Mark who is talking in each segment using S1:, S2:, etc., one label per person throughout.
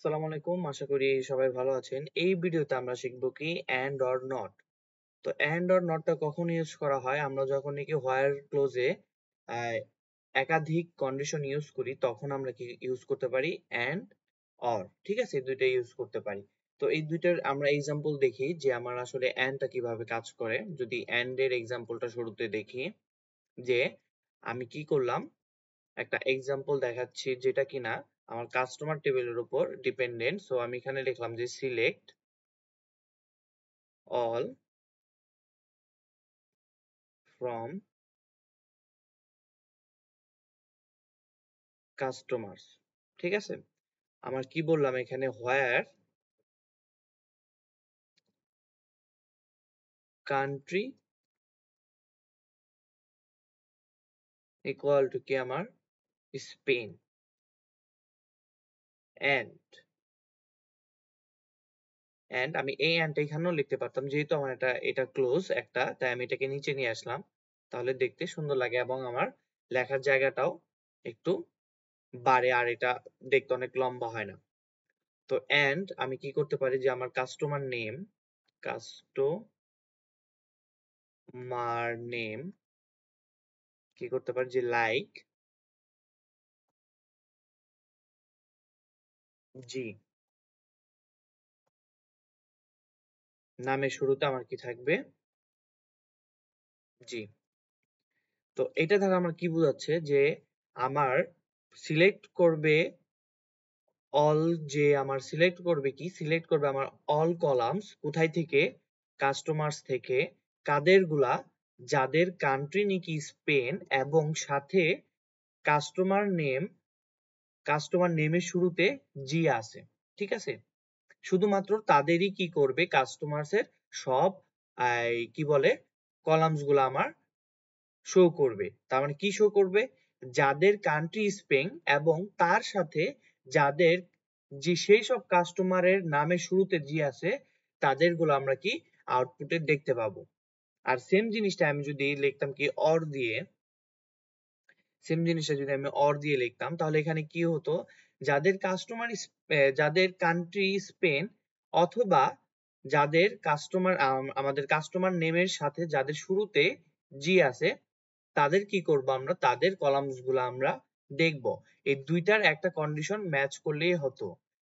S1: আসসালামু আলাইকুম, আশা করি সবাই ভালো আছেন। এই ভিডিওতে আমরা শিখব কি এন্ড অর নট। তো এন্ড অর নটটা কখন ইউজ করা হয়? আমরা যখন নাকি হোয়ার ক্লোজে একাধিক কন্ডিশন ইউজ করি তখন আমরা কি ইউজ করতে পারি এন্ড অর। ঠিক আছে, এই দুইটা ইউজ করতে পারি। তো এই দুইটার আমরা এক্সাম্পল দেখি যে আমার আসলে এন্ডটা কিভাবে কাজ করে। যদি এন্ড এর এক্সাম্পলটা শুরুতে দেখি, যে আমি কি করলাম, একটা এক্সাম্পল দেখাচ্ছি যেটা কিনা আমার কাস্টমার টেবিলের উপর ডিপেন্ডেন্ট। সো আমি এখানে লিখলাম যে সিলেক্ট অল ফ্রম কাস্টমার্স। ঠিক আছে, আমার কি বললাম এখানে, হোয়ার কান্ট্রি ইকুয়াল টু কি আমার স্পেন, এন্ড এন্ড আমি এই এন্ডটা এখানেও লিখতে পারতাম, যেহেতু আমার এটা ক্লোজ একটা, তাই আমি এটাকে নিচে নিয়ে আসলাম, তাহলে দেখতে সুন্দর লাগে এবং আমার লেখার জায়গাটাও একটু বাড়ে, আর এটা দেখতে অনেক লম্বা হয় না। তো এন্ড আমি কি করতে পারি, যে আমার কাস্টমার নেম কি করতে পারি, যে লাইক জি, নামের শুরুতে আমার কি থাকবে, জি। তো এটা দ্বারা আমার কি বোঝাচ্ছে, যে আমার সিলেক্ট করবে অল, যে আমার সিলেক্ট করবে আমার অল কলামস কোথায় থেকে, কাস্টমার্স থেকে, কাদের গুলা, যাদের কান্ট্রি নাকি স্পেন এবং সাথে কাস্টমার নেম কাস্টমার নেমের শুরুতে জি আছে। ঠিক আছে, শুধুমাত্র তাদেরই কি করবে, কাস্টমার্স এর সব কি বলে কলামস গুলো আমার শো করবে। তার মানে কি শো করবে, যাদের কান্ট্রি স্পেন এবং তার সাথে যাদের যে সেই সব কাস্টমারের নামের শুরুতে জি আছে, তাদের গুলো আমরা কি আউটপুটে দেখতে পাবো। আর সেম জিনিসটা আমি যদি লিখতাম কি অর দিয়ে, লিখতাম, তাহলে এখানে কি হতো, যাদের যাদের কান্ট্রি স্পেন অথবা যাদের আমাদের কাস্টমার নেমের সাথে যাদের শুরুতে জি আছে, তাদের কি করব, আমরা তাদের কলামস গুলো আমরা দেখব। এই দুইটার একটা কন্ডিশন ম্যাচ করলেই হতো।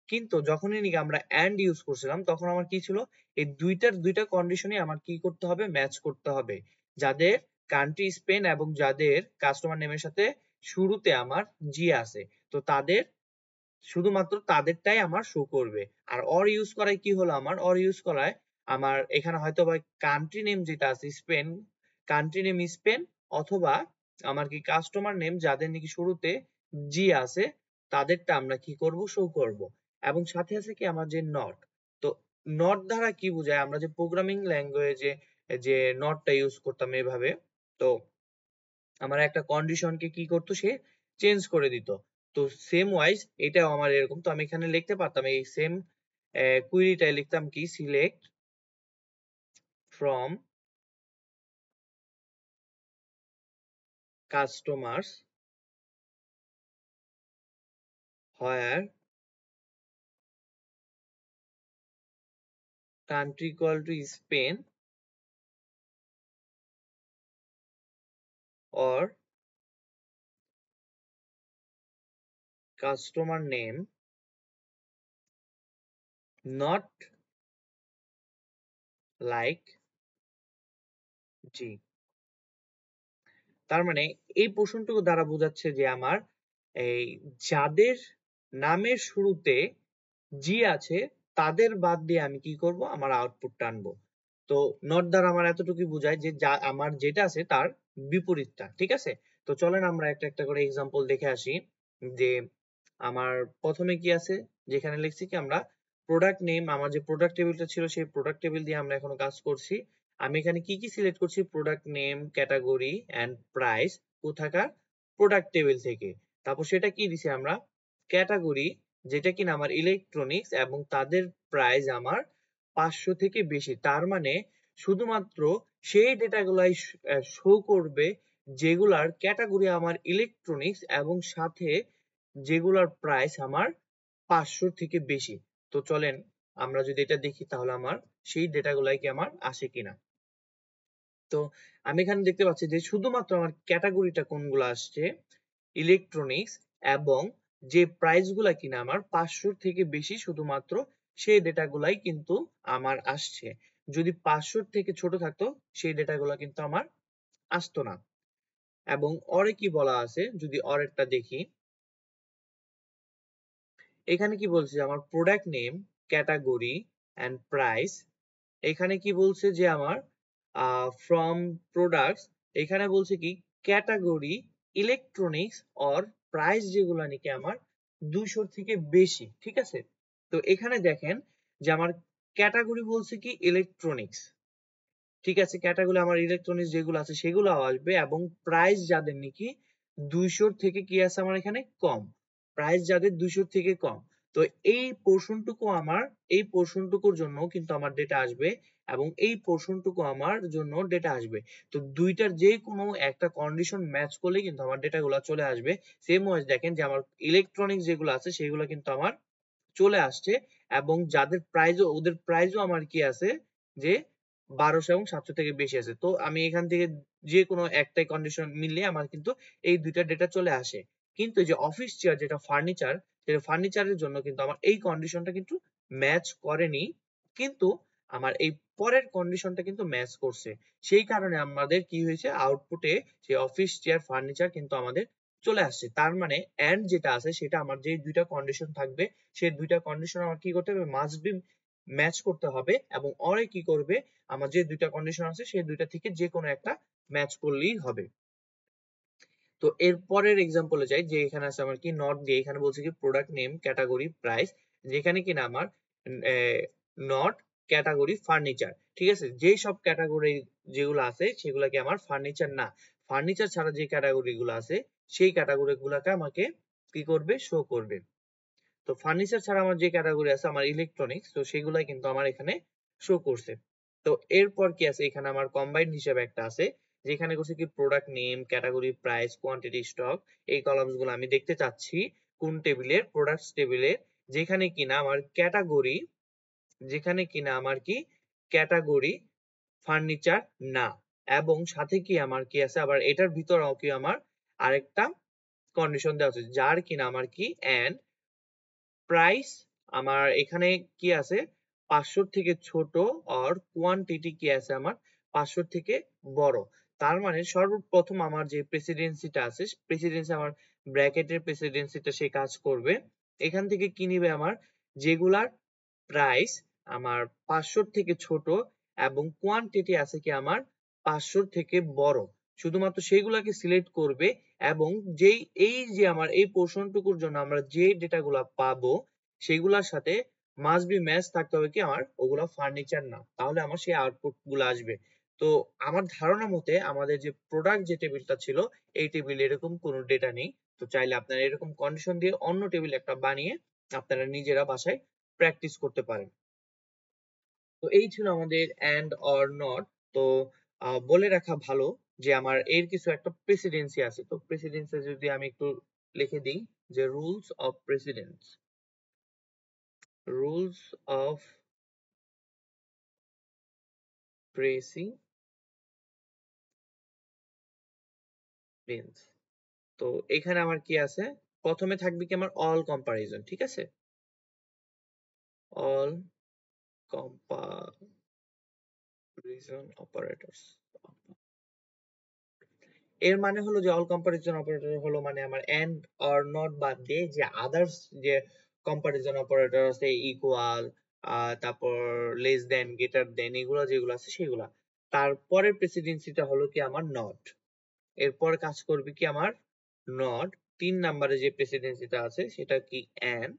S1: কিন্তু যখনই নাকি আমরা এন্ড ইউজ করছিলাম, তখন আমার কি ছিল, এই দুইটা কন্ডিশনই আমার কি করতে হবে, ম্যাচ করতে হবে। যাদের কান্ট্রি স্পেন এবং যাদের কাস্টমার নেমের সাথে শুরুতে আমার জি আছে, তো তাদের শুধুমাত্র তাদেরটাই আমার শো করবে। আর অর ইউজ করায় কি হলো, আমার এখানে হয়তো বা কান্ট্রি নেম যেটা আছে স্পেন, কান্ট্রি নেম স্পেন, অথবা আমার কি কাস্টমার নেম যাদের নাকি শুরুতে জি আছে, তাদেরটা আমরা কি করব, শো করব। এবং সাথে আছে কি আমার যে নট। তো নট দ্বারা কি বোঝায়, আমরা যে প্রোগ্রামিং ল্যাঙ্গুয়েজে যে নটটা ইউজ করতাম এভাবে, তো আমার একটা কন্ডিশনকে কি করতো, সে চেঞ্জ করে দিত। তো সেম ওয়াইজ এটাও আমার এরকম। তো আমি এখানে লিখতে পারতাম, এই সেম কুইরিটাই লিখতাম কি select from customers where country equal to Spain or customer name not like G. তার মানে এই পোর্শনটুকু দ্বারা বোঝাচ্ছে যে আমার এই যাদের নামের শুরুতে জি আছে, তাদের বাদ দিয়ে আমি কি করব, আমার আউটপুট টানবো। তো নট দ্বারা আমার এতটুকুই বোঝায় যে যা আমার যেটা আছে তার বিপরীতটা। ঠিক আছে, তো চলেন আমরা একটা একটা করে এক্সাম্পল দেখে আসি। যে আমার প্রথমে কি আছে, যেখানে লিখছি কি আমরা প্রোডাক্ট নেম, আমার যে প্রোডাক্ট টেবিলটা ছিল সেই প্রোডাক্ট টেবিল দিয়ে আমরা এখনো কাজ করছি। আমি এখানে কি কি সিলেক্ট করছি, product name, category and price, কোথাকার, প্রোডাক্ট টেবিল থেকে। তারপর সেটা কি দিছি আমরা, ক্যাটাগরি, যেটা কিনা আমার ইলেকট্রনিক্স এবং তাদের প্রাইস আমার 500 থেকে বেশি। তার মানে শুধুমাত্র সেই ডেটাগুলাই শো করবে যেগুলার ক্যাটাগরি আমার ইলেকট্রনিক্স এবং সাথে যেগুলার প্রাইস আমার 500 থেকে বেশি। তো চলেন আমরা যদি এটা দেখি তাহলে আমার সেই ডেটাগুলাই কি আমার আসে কিনা। তো আমি এখানে দেখতে পাচ্ছি যে শুধুমাত্র আমার ক্যাটাগরিটা কোনগুলো আসছে, ইলেকট্রনিক্স, এবং যে প্রাইস গুলা কিনা আমার 500 থেকে বেশি শুধুমাত্র সেই ডেটাগুলাই কিন্তু আমার আসছে। যদি 500 থেকে ছোট থাকতো সেই ডেটাগুলা কিন্তু আমার আসতো না। এবং অরে কি বলা আছে, যদি অরেরটা দেখি, এখানে কি বলছে আমার product name, category and price. এখানে কি বলছে যে আমার ফ্রম প্রোডাক্টস, এখানে বলছে কি ক্যাটাগরি ইলেকট্রনিক্স অর প্রাইস যেগুলো নাকি আমার 200 থেকে বেশি, ঠিক আছে। তো এখানে দেখেন যে আমার ক্যাটাগরি বলছে কি ইলেকট্রনিক্স, ঠিক আছে, ক্যাটাগরি আমার ইলেকট্রনিক্স যেগুলো আছে সেগুলো আসবে, এবং প্রাইস যাদের নাকি 200 থেকে কি আছে আমার এখানে কম, প্রাইস যাদের 200 থেকে কম। তো এই পোর্শনটুকু আমার, এই পোর্শনটুকুর জন্য কিন্তু আমার ডেটা আসবে, এবং এই পোর্শনটুকু আমার জন্য ডেটা আসবে। তো দুইটার যে কোনো একটা কন্ডিশন ম্যাচ করলে কিন্তু আমার ডেটাগুলো চলে আসবে। সেম ওয়াইজ দেখেন যে আমার ইলেকট্রনিক্স যেগুলো আছে সেগুলো কিন্তু আমার চলে আসছে, এবং যাদের প্রাইসও, ওদের প্রাইসও আমার কি আছে যে 1200 এবং 700 থেকে বেশি আছে। তো আমি এখান থেকে যে কোনো একটাই কন্ডিশন মিললে আমার কিন্তু এই দুইটা ডেটা চলে আসে। কিন্তু এই যে অফিস চেয়ার যেটা ফার্নিচার, সেটা ফার্নিচারের জন্য কিন্তু আমার এই কন্ডিশনটা কিন্তু ম্যাচ করেনি, কিন্তু আমার এই পরের কন্ডিশনটা কিন্তু ম্যাচ করছে। সেই কারণে আমাদের কি হয়েছে, আউটপুটে যে অফিস চেয়ার ফার্নিচার কিন্তু আমাদের চলে আসছে। তার মানে এন্ড যেটা আছে সেটা আমার যে দুইটা কন্ডিশন থাকবে সেই দুইটা কন্ডিশন আমার কি করতে হবে, মাস্ট বি ম্যাচ করতে হবে, এবং অরে কি করবে, আমার যে দুইটা কন্ডিশন আছে সেই দুইটা থেকে যে কোনো একটা ম্যাচ করলেই হবে। তো এর পরের এক্সাম্পলে যাই, যে এখানে আছে আমার কি নট দিয়ে, এখানে বলছে কি প্রোডাক্ট নেম, ক্যাটাগরি, প্রাইস, যেখানে কিনা আমার নট ক্যাটাগরি ফার্নিচার, ঠিক আছে। যেই সব ক্যাটাগরি যেগুলো আছে সেগুলো কি আমার ফার্নিচার না, ফার্নিচার ছাড়া যে ক্যাটাগরি গুলো আছে সেই ক্যাটাগরি গুলাকে আমাকে কি করবে, শো করবে। তো ফার্নিচার ছাড়া আমার যে ক্যাটাগরি আছে আমার ইলেকট্রনিক্স, তো সেগুলাই কিন্তু আমার এখানে শো করছে। তো এরপর কি আছে, এখানে আমার কম্বাইন্ড হিসেবে একটা আছে, যেখানে করছে কি product name, category, price, quantity, stock. এই কলামস গুলো আমি দেখতে চাচ্ছি কোন টেবিলের, প্রোডাক্টস টেবিলের, যেখানে কিনা আমার ক্যাটাগরি, যেখানে কিনা আমার কি ক্যাটাগরি ফার্নিচার না, এবং সাথে কি আমার কি আছে আবার এটার ভিতরেও কি আমার আরেকটা কন্ডিশন দেওয়া আছে, যার কিনা আমার কি এন্ড প্রাইস আমার এখানে কি আছে 500 থেকে ছোট, আর কোয়ান্টিটি কি আছে আমার 500 থেকে বড়। তার মানে সর্বপ্রথম আমার যে প্রেসিডেন্সিটা আছে, প্রেসিডেন্সি আমার ব্র্যাকেটের প্রেসিডেন্সিটা সে কাজ করবে। এখান থেকে কি নিবে, আমার যেগুলার প্রাইস আমার 500 থেকে ছোট এবং কোয়ান্টিটি আছে কি আমার 500 থেকে বড়, শুধুমাত্র সেইগুলাকে সিলেক্ট করবে, এবং যেই এই যে আমার এই পোর্শনটুকুর জন্য আমরা যে ডেটাগুলা পাবো সেগুলোর সাথে মাস্ট বি ম্যাচ থাকতে হবে কি আমার ওগুলা ফার্নিচার না, তাহলে আমার সেই আউটপুট গুলো আসবে। তো আমার ধারণা মতে আমাদের যে প্রোডাক্ট যে টেবিলটা ছিল এই টেবিলে এরকম কোনো ডেটা নেই। তো চাইলে আপনারা এরকম কন্ডিশন দিয়ে অন্য টেবিল একটা বানিয়ে আপনারা নিজেরা বাসায় প্র্যাকটিস করতে পারেন। তো এই ছিল আমাদের এন্ড অর নট। তো বলে রাখা ভালো যে আমার এর কিছু একটা প্রেসিডেন্সি আছে। তো প্রেসিডেন্সি যদি আমি একটু লিখে দিই, যে rules of precedence, rules of precedence. তো এখানে আমার কি আছে, প্রথমে থাকবে কি আমার অল কম্পারিজন, ঠিক আছে, অল কম্পারিজন অপারেটরস। এর মানে হলো যে অল কম্পারিজন অপারেটর হলো মানে আমার এন্ড অর নট বাদ দিয়ে যে আদার্স যে কম্পারিজন অপারেটর আছে, ইকুয়াল, তারপর লেস দেন, গ্রেটার দেন, এগুলা যেগুলো আছে সেগুলা। তারপরের প্রেসিডেন্সিটা হলো কি আমার নট, এরপর কাজ করবে কি আমার নট। 3 নাম্বারে যে প্রেসিডেন্সিটা আছে সেটা কি এন্ড,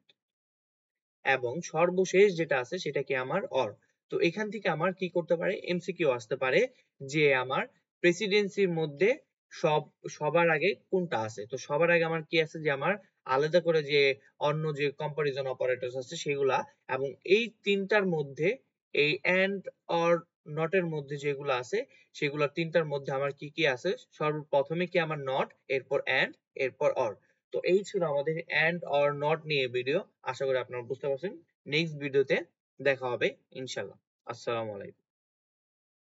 S1: এবং সর্বশেষ যেটা আছে সেটা কি আমার অর। তো এখান থেকে আমার কি করতে পারে, এমসিকিউ আসতে পারে যে আমার প্রেসিডেন্সির মধ্যে সবার আগে কোনটা আছে। তো সবার আগে আমার কি আছে, যে আমার আলাদা করে যে অন্য যে কম্পারিজন অপারেটরস আছে সেগুলা, এবং এই তিনটার মধ্যে এই এন্ড অর নট এর মধ্যে যেগুলো আছে সেগুলা তিনটার মধ্যে আমার কি কি আছে, সর্বপ্রথমে কি আমার নট, এরপর এন্ড, এরপর অর। তো এই ছিল আমাদের এন্ড অর নট নিয়ে ভিডিও। আশা করি আপনারা বুঝতে পারছেন। নেক্সট ভিডিওতে দেখা হবে ইনশাআল্লাহ। আসসালামু আলাইকুম।